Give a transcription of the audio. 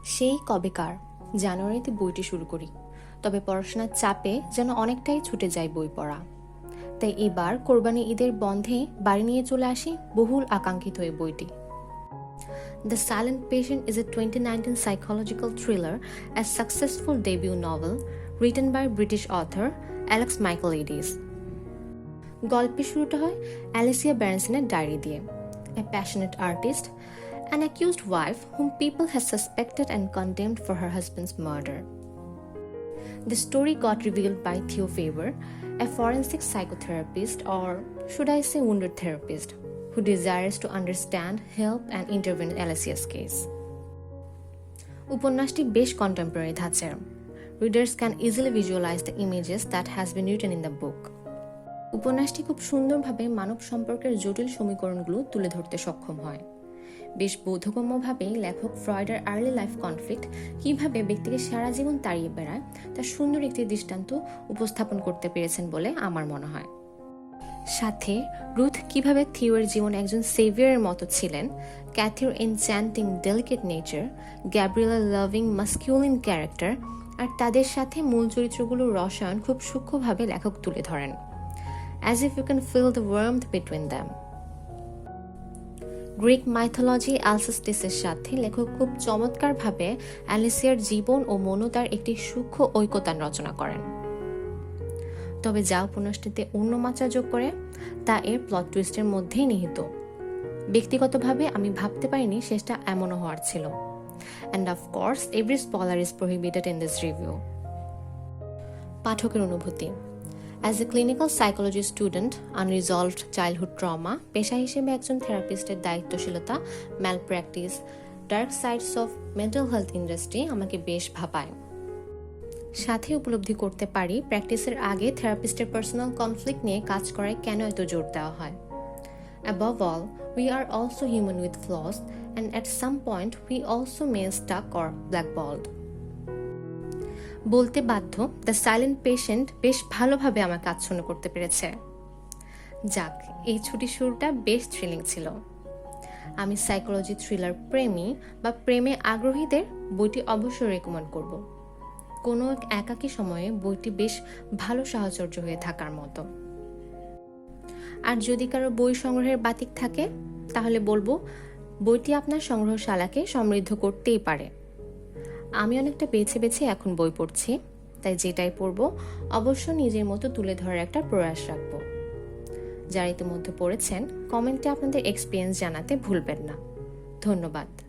সেই কবেকার জানুয়ারিতে বইটি শুরু করি, তবে পড়াশোনার চাপে যেন অনেকটাই ছুটে যায় বই পড়া। তাই এবার কোরবানি ঈদের বন্ধে বাড়ি নিয়ে চলে আসি বহুল আকাঙ্ক্ষিত এই বইটি। The Silent Patient is a 2019 psychological thriller, a successful debut novel written by British author Alex Michaelides. গল্পের শুরুটা হয় অ্যালিসিয়া ব্যারনসনের ডায়েরি দিয়ে। A passionate artist, an accused wife whom people have suspected and condemned for her husband's murder. The story got revealed by Theo Faber, a forensic psychotherapist, or should I say wounded therapist, who desires to understand, help and intervene in Alicia's case. উপন্যাসটি বেশ contemporary ধাঁচের। Readers can easily visualize the images that has been written in the book. উপন্যাসটি খুব সুন্দরভাবে মানব সম্পর্কের জটিল সমীকরণগুলো তুলে ধরতে সক্ষম হয়। বেশ বোধগম্যভাবে লেখক ফ্রয়েডের আর্লি লাইফ কনফ্লিক্ট কিভাবে ব্যক্তিকে সারা জীবন তাড়িয়ে বেড়ায় তার সুন্দর একটি দৃষ্টান্ত উপস্থাপন করতে পেরেছেন বলে আমার মনে হয়। সাথে রুথ কিভাবে থিওর জীবনে একজন সেভিয়ারের মতো ছিলেন, ক্যাথির enchanting delicate nature, Gabriela loving masculine character আর তাদের সাথে মূল চরিত্রগুলোর রসায়ন খুব সূক্ষ্মভাবে লেখক তুলে ধরেন, as if you can feel the warmth between them. Greek mythology অ্যালসেস্টিসের সাথে লেখক খুব চমৎকারভাবে অ্যালিসিয়ার জীবন ও মনতার একটি সূক্ষ্ম ঐকতান রচনা করেন। তবে যা উপন্যাসটিতে অন্য মাত্রা যোগ করে তা এর প্লট টুইস্টের মধ্যেই নিহিত। ব্যক্তিগতভাবে আমি ভাবতে পারিনি শেষটা এমনও হওয়ার ছিল। And of course every স্পলার is prohibited in this review. পাঠকের অনুভূতি। As a clinical psychology student, unresolved childhood trauma, পেশা হিসেবে একজন থেরাপিস্টের দায়িত্বশীলতা, malpractice, dark sides of mental health industry আমাকে বেশ ভাবায়। সাথে উপলব্ধি করতে পারি প্র্যাকটিসের আগে থেরাপিস্টের পার্সোনাল কনফ্লিক্ট নিয়ে কাজ করায় কেন এত জোর দেওয়া হয়। Above all, we are also human with flaws, and at some point we also may stuck or blackballed. বলতে বাধ্য, দ্য সাইলেন্ট পেশেন্ট বেশ ভালোভাবে আমাকে আচ্ছন্ন করতে পেরেছে। যাক, এই ছুটির শুরুটা বেশ থ্রিলিং ছিল। আমি সাইকোলজি থ্রিলার প্রেমী বা প্রেমে আগ্রহীদের বইটি অবশ্যই রেকমেন্ড করব। কোনো এক একাকী সময়ে বইটি বেশ ভালো সাহচর্য হয়ে থাকার মতো। আর যদি কারো বই সংগ্রহের বাতিক থাকে তাহলে বলবো বইটি আপনার সংগ্রহশালাকে সমৃদ্ধ করতেই পারে। আমি অনেকটা বেছে বেছে এখন বই পড়ছি, তাই যেটাই পড়ব অবশ্য নিজের মতো তুলে ধরার একটা প্রয়াস রাখব। যারা ইতিমধ্যে পড়েছেন কমেন্টে আপনাদের এক্সপিরিয়েন্স জানাতে ভুলবেন না। ধন্যবাদ।